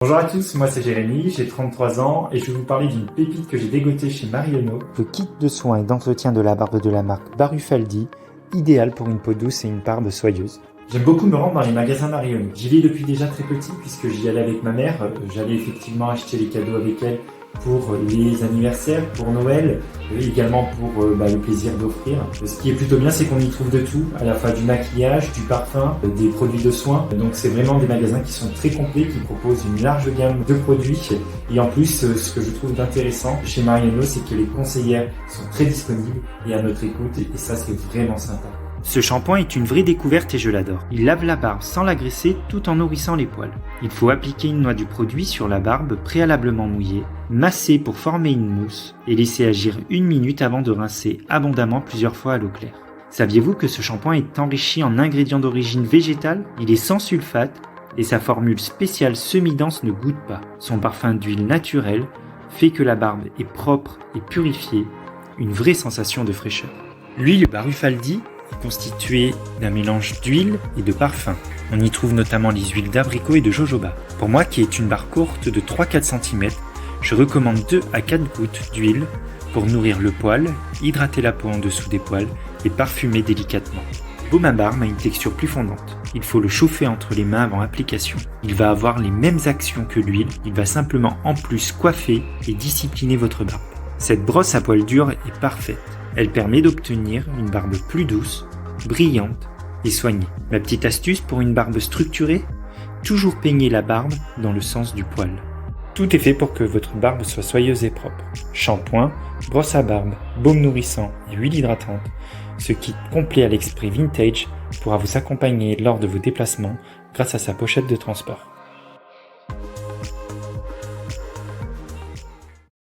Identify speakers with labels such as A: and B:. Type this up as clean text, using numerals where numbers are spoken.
A: Bonjour à tous, moi c'est Jérémy, j'ai 33 ans et je vais vous parler d'une pépite que j'ai dégotée chez Marionneau.
B: Le kit de soins et d'entretien de la barbe de la marque Barufaldi, idéal pour une peau douce et une barbe soyeuse.
A: J'aime beaucoup me rendre dans les magasins Marionneau. J'y vais depuis déjà très petit puisque j'y allais avec ma mère. J'allais effectivement acheter les cadeaux avec elle pour les anniversaires, pour Noël, et également pour le plaisir d'offrir. Ce qui est plutôt bien, c'est qu'on y trouve de tout, à la fois du maquillage, du parfum, des produits de soins. Donc c'est vraiment des magasins qui sont très complets, qui proposent une large gamme de produits. Et en plus, ce que je trouve d'intéressant chez Marionneau, c'est que les conseillères sont très disponibles et à notre écoute, et ça c'est vraiment sympa.
B: Ce shampoing est une vraie découverte et je l'adore. Il lave la barbe sans la graisser tout en nourrissant les poils. Il faut appliquer une noix du produit sur la barbe préalablement mouillée, masser pour former une mousse et laisser agir 1 minute avant de rincer abondamment plusieurs fois à l'eau claire. Saviez-vous que ce shampoing est enrichi en ingrédients d'origine végétale? Il est sans sulfate et sa formule spéciale semi-dense ne goûte pas. Son parfum d'huile naturelle fait que la barbe est propre et purifiée, une vraie sensation de fraîcheur. L'huile Barufaldi est constituée d'un mélange d'huile et de parfum. On y trouve notamment les huiles d'abricot et de jojoba. Pour moi qui est une barre courte de 3-4 cm, je recommande 2 à 4 gouttes d'huile pour nourrir le poil, hydrater la peau en dessous des poils et parfumer délicatement. Baume à barbe a une texture plus fondante. Il faut le chauffer entre les mains avant application. Il va avoir les mêmes actions que l'huile, il va simplement en plus coiffer et discipliner votre barbe. Cette brosse à poils durs est parfaite. Elle permet d'obtenir une barbe plus douce, brillante et soignée. Ma petite astuce pour une barbe structurée, toujours peigner la barbe dans le sens du poil. Tout est fait pour que votre barbe soit soyeuse et propre. Shampoing, brosse à barbe, baume nourrissant et huile hydratante. Ce kit complet à l'esprit vintage pourra vous accompagner lors de vos déplacements grâce à sa pochette de transport.